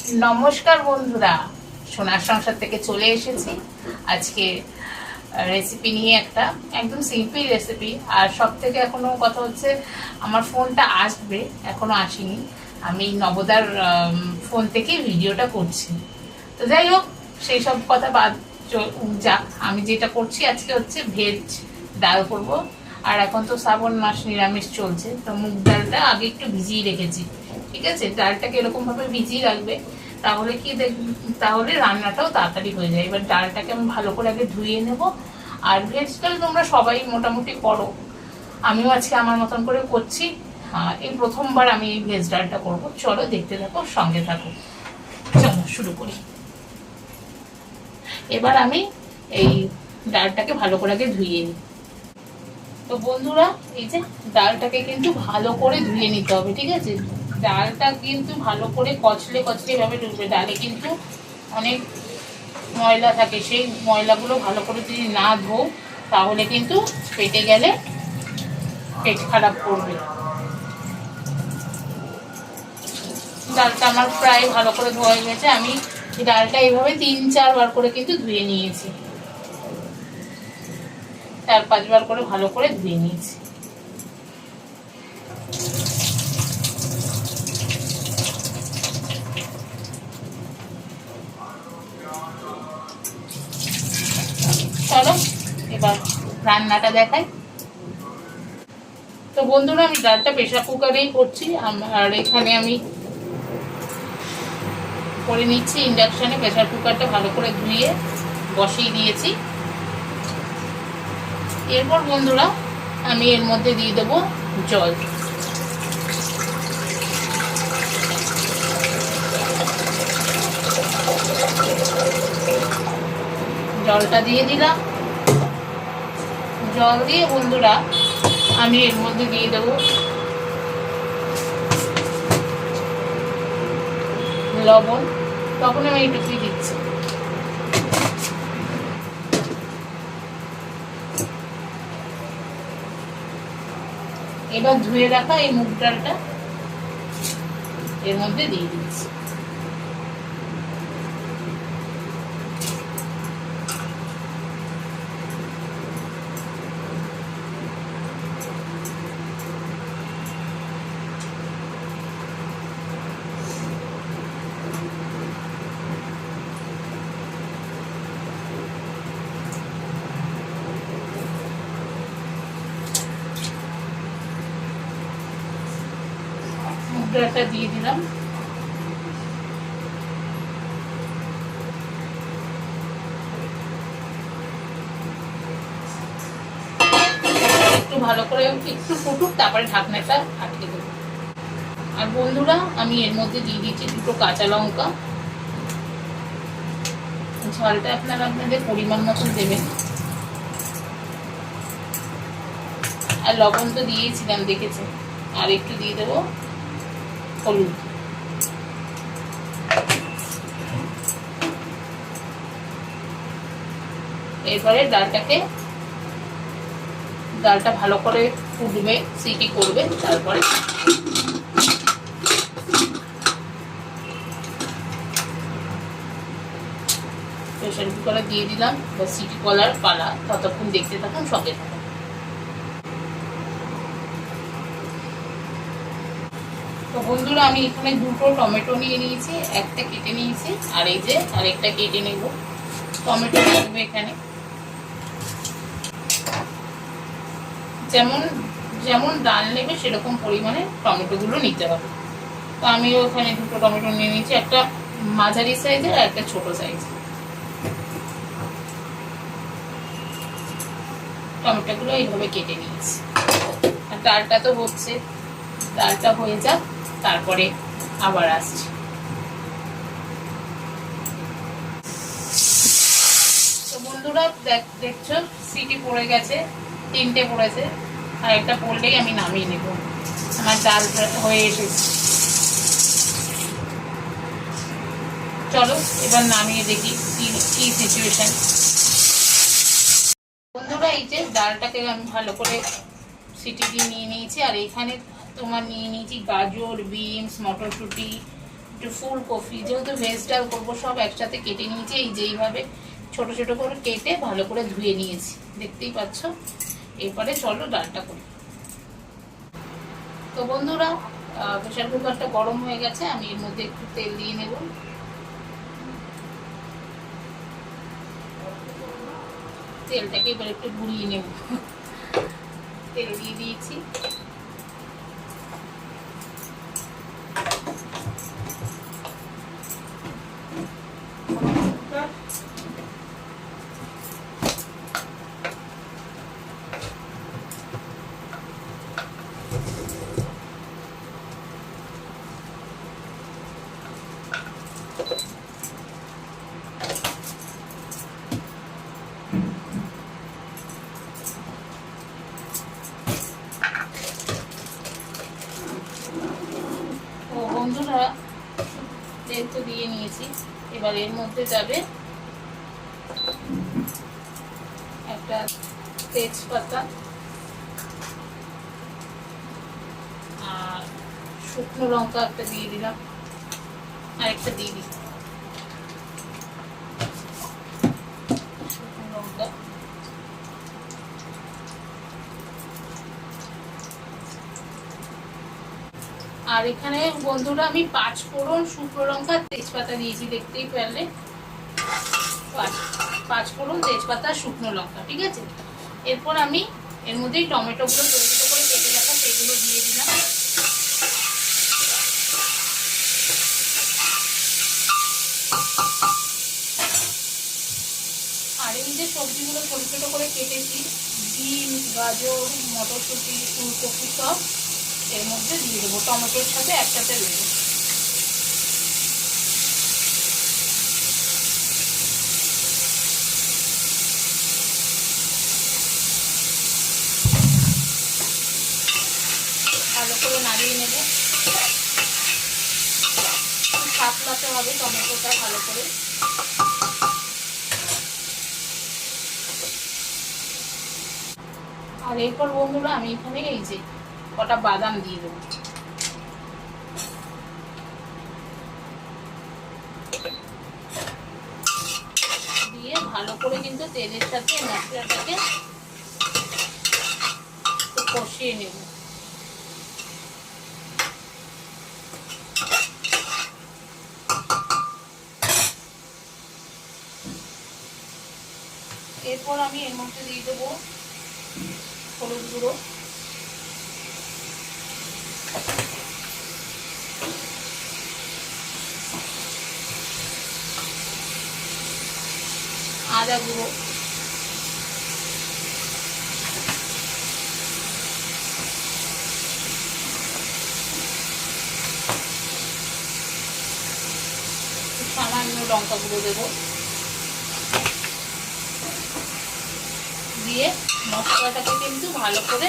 নমস্কার বন্ধুরা, সোনার সংসার থেকে চলে এসেছি আজকে রেসিপি নিয়ে। একটা একদম সিম্পল রেসিপি। আর সব থেকে এখনো কথা হচ্ছে, আমার ফোনটা আসবে, এখনো আসেনি। আমি নবদার ফোন থেকে ভিডিওটা করছি। তো যাই হোক, সেই সব কথা বাদ যাক। আমি যেটা করছি আজকে হচ্ছে ভেজ ডাল করব। আর এখন তো শ্রাবণ মাস, নিরামিষ চলছে, তো মুগ ডালটা আগে একটু ভিজিয়ে রেখেছি। ঠিক আছে, ডালটাকে এরকমভাবে ভিজিয়ে রাখবে, তাহলে কি তাহলে রান্নাটাও তাড়াতাড়ি হয়ে যায়। এবার ডালটাকে আমি ভালো করে আগে ধুয়ে নেব। আর ভেজ ডাল তোমরা সবাই মোটামুটি করো, আমিও আজকে আমার মতন করে করছি। এই প্রথমবার আমি এই ভেজ ডালটা করবো। চলো দেখতে থাকো, সঙ্গে থাকো। চলো শুরু করি। এবার আমি এই ডালটাকে ভালো করে আগে ধুয়ে নিই। তো বন্ধুরা, এই যে ডালটাকে কিন্তু ভালো করে ধুয়ে নিতে হবে। ঠিক আছে, ডালটা কিন্তু ভালো করে কচলে কচলে ভাবে ধুবে। ডালে কিন্তু অনেক ময়লা থাকে, সেই ময়লাগুলো ভালো করে যদি না ধো, তাহলে কিন্তু পেটে গেলে পেট খারাপ করবে। ডালটা আমার প্রায় ভালো করে ধোয়া হয়ে গেছে। আমি ডালটা এইভাবে 3-4 বার করে কিন্তু ধুয়ে নিয়েছি, 4-5 বার করে ভালো করে ধুয়ে নিয়েছি। চলো এবার রান্নাটা দেখাই। তো বন্ধুরা, আমি ডালটা প্রেসার কুকারেই করছি। আর এখানে আমি করে নিচ্ছি ইন্ডাকশানে। প্রেসার কুকারটা ভালো করে ধুয়ে বসিয়ে দিয়েছি। এরপর বন্ধুরা, আমি এর মধ্যে দিয়ে দেবো জল। জলটা দিয়ে দিলাম। জল দিয়ে বন্ধুরা, আমি এর মধ্যে দিয়ে দেবো লবণ। তখন আমি এইটুকুই দিচ্ছি। এবার ধুয়ে রাখা এই মুগ ডালটা এর মধ্যে দিয়ে দিচ্ছি। ডালটা দিয়ে দিলাম। একটু ভালো করে একটু ফুটুক, তারপরে ঢাকনাটা আটকে দেবো। আর বন্ধুরা, আমি এর মধ্যে দিয়ে দিচ্ছি 2টো কাঁচা লঙ্কা। ঝালটা আপনারা আপনাদের পরিমাণ মতন দেবেন। আর লবণ তো দিয়েছিলাম, দেখেছেন। আর একটু দিয়ে দেবো হলুদ। এরপরে ডালটা ভালো করে ফুটবে, সিটি করবে। তারপরে প্রেসার কুকারে দিয়ে দিলাম। সিটি কলার পালা, ততক্ষণ দেখতে থাকুন, সঙ্গে থাকুন। তো বন্ধুরা, আমি এখানে 2টো টমেটো নিয়ে নিয়েছি, একটা কেটে নিয়েছি। আর এই যে আরেকটা কেটে নেব। টমেটো লাগবে এখানে যেমন যেমন ডাল নেবে সেরকম পরিমাণে টমেটোগুলো নিতে হবে। তো আমিও এখানে 2টো টমেটো নিয়ে নিয়েছি, একটা মাঝারি সাইজের আর একটা ছোট সাইজের। টমেটোগুলো এইভাবে কেটে নিয়েছি। আর ডালটা তো হচ্ছে, ডালটা হয়ে যাক, তারপরে আবার আসছি। তো বন্ধুরা, দেখছো সিটি পড়ে গেছে, 3টে পড়েছে। আর একটা পড়লেই আমি নামিয়ে নেব। আমার ডাল হয়ে এসেছে। চলো এবার নামিয়ে দেখি কি সিচুয়েশন। বন্ধুরা, এই যে ডালটাকে আমি ভালো করে সিটি দিয়ে নিয়ে নিয়েছি। আর এইখানে তোমার নিয়ে নিয়েছি গাজর, বিনস, মটরশুঁটি, একটু ফুলকপি, যেহেতু ভেজ ডাল করবো সব একসাথে কেটে নিয়েছি, এই যেইভাবে ছোট ছোট করে কেটে ভালো করে ধুয়ে নিয়েছি, দেখতেই পাচ্ছ। এরপরে চলো ডালটা করি। তো বন্ধুরা, প্রেশার কুকারটা গরম হয়ে গেছে, আমি এর মধ্যে একটু তেল দিয়ে নেব। তেলটাকে এবার একটু ঘুরিয়ে নেব। তেল দিয়ে দিয়েছি। বন্ধুরা, তেল তো দিয়ে নিয়েছি, এবার এর মধ্যে যাবে একটা তেজপাতা আর শুকনো লঙ্কা একটা দিয়ে দিলাম, আর একটা দিয়ে দিই শুকনো লঙ্কা। আর এখানে বন্ধুরা আমি 5 ফোড়ন, শুকনো লঙ্কা, তেজপাতা দিয়েছি, দেখতেই পারলে। 5 ফোড়ন, তেজপাতা, শুকনো লঙ্কা, ঠিক আছে। এরপর আমি এর মধ্যেই টমেটোগুলো ছোটো ছোটো করে কেটে রাখা সেগুলো দিয়ে দিলাম। আর এই যে সবজিগুলো ছোটো ছোটো করে কেটেছি, বিন, গাজর, মটরশুঁটি, ফুলকপি সব এর মধ্যে দিয়ে দেবো, টমেটোর সাথে একসাথে দেবো। ভালো করে নাড়িয়ে নেব, সাতলাতে হবে টমেটোটা ভালো করে। আর এরপর বন্ধুরা আমি এখানে এই যে কটা বাদাম দিয়ে দেবো, দিয়ে ভালো করে কিন্তু তেলের সাথে মশলাটাকে কষিয়ে নেব। এরপর আমি এর মধ্যে দিয়ে দেবো হলুদ গুঁড়ো, আদা গুঁড়ো, সামান্য লঙ্কা গুঁড়ো দেবো, দিয়ে মশলাটাকে কিন্তু ভালো করে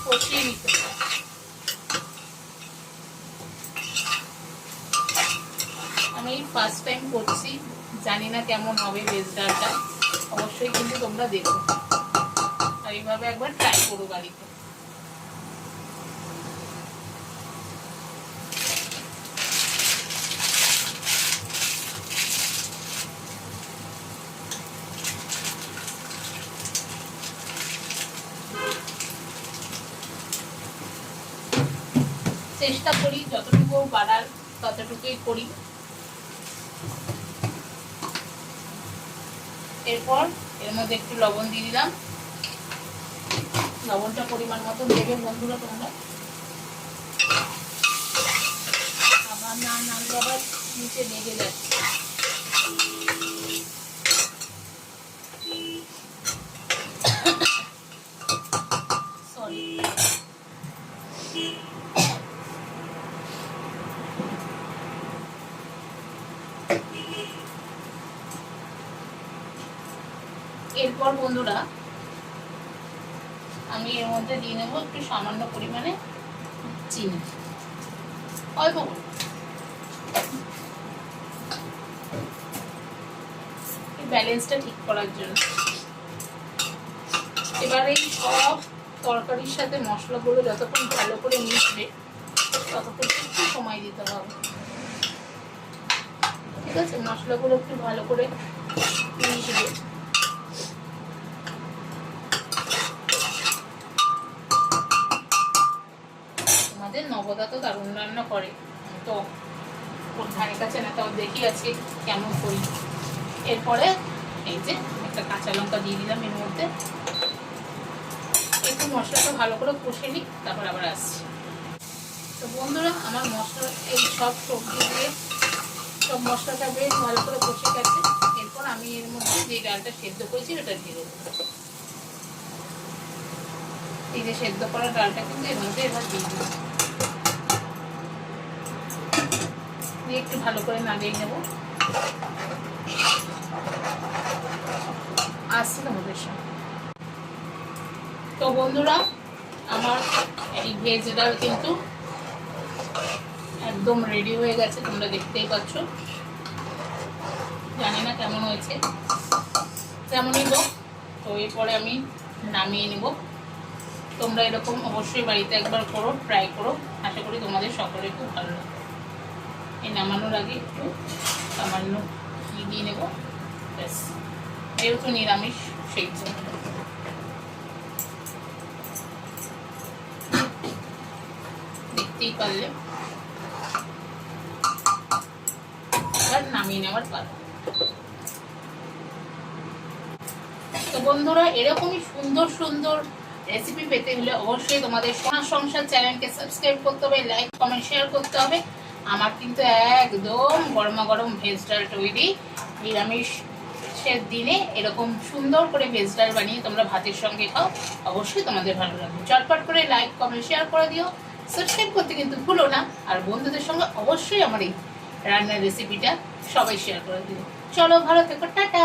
কষিয়ে নিতে হবে। আমি ফার্স্ট টাইম করছি, জানি না কেমন হবে ভেজ ডালটা, অবশ্যই কিন্তু তোমরা দেখো আর এইভাবে একবার ট্রাই করো বাড়িতে। চেষ্টা করি যতটুকু বাড়ার ততটুকুই করি। এরপর এর মধ্যে একটু লবণ দিয়ে দিলাম, লবণটা পরিমাণ মতো দেবে বন্ধুরা তোমরা, আবার না নামলে আবার নিচে লেগে যাচ্ছে। সরি। এরপর বন্ধুরা আমি এর মধ্যে দিয়ে নেব একটু সামান্য পরিমাণে চিনি, অল্প করে, ব্যালেন্সটা ঠিক করার জন্য। এবার এই সব তরকারির সাথে মশলাগুলো যতক্ষণ ভালো করে মিশবে ততক্ষণ একটু সময় দিতে হবে। ঠিক আছে, মশলাগুলো একটু ভালো করে মিশিয়ে আমাদের নবদা তো দারুণ রান্না করে, আমি তো ওর ধারে কাছে না, তাও দেখি আজকে কেমন করি। এরপরে এই যে একটা কাঁচা লঙ্কা দিয়ে দিলাম এর মধ্যে। একটু মশলাটা ভালো করে কষে নিই, তারপর আবার আসছি। তো বন্ধুরা, আমার মশলা এই সব সবজি দিয়ে সব মশলাটা বেশ ভালো করে কষে গেছে। এরপর আমি এর মধ্যে যে ডালটা সেদ্ধ করেছি ওটা দিয়ে দেবো। এই যে সেদ্ধ করা ডালটা কিন্তু এর মধ্যে এবার দিয়ে দেবো, দিয়ে একটু ভালো করে নাড়িয়ে নেব। আসছি তোমাদের সঙ্গে। তো বন্ধুরা, আমার এই ভেজ ডাল কিন্তু একদম রেডি হয়ে গেছে, তোমরা দেখতেই পাচ্ছ। জানি না কেমন হয়েছে, তেমনই হোক। তো এরপরে আমি নামিয়ে নেব। তোমরা এরকম অবশ্যই বাড়িতে একবার করো, ট্রাই করো, আশা করি তোমাদের সকলে খুব ভালো লাগবে। এই নামানোর আগে একটু সামান্য ঘি দিয়ে নেব, ব্যাস। যেহেতু নিরামিষ সেই জন্য। দেখতেই পারলে এবার নামিয়ে নেওয়ার পালা। তো বন্ধুরা, এরকমই সুন্দর সুন্দর রেসিপি পেতে হলে অবশ্যই তোমাদের সোনার সংসার চ্যানেলকে সাবস্ক্রাইব করতে হবে, লাইক কমেন্ট শেয়ার করতে হবে। আমার কিন্তু একদম গরমা গরম ভেজ ডাল তৈরি। নিরামিষের দিনে এরকম সুন্দর করে ভেজ ডাল বানিয়ে তোমরা ভাতের সঙ্গে খাও, অবশ্যই তোমাদের ভালো লাগবে। চটপট করে লাইক কমেন্ট শেয়ার করে দিও, সাবস্ক্রাইব করতে কিন্তু ভুলো না। আর বন্ধুদের সঙ্গে অবশ্যই আমার এই রান্নার রেসিপিটা সবাই শেয়ার করে দিও। চলো, ভালো থেকো, টাটা।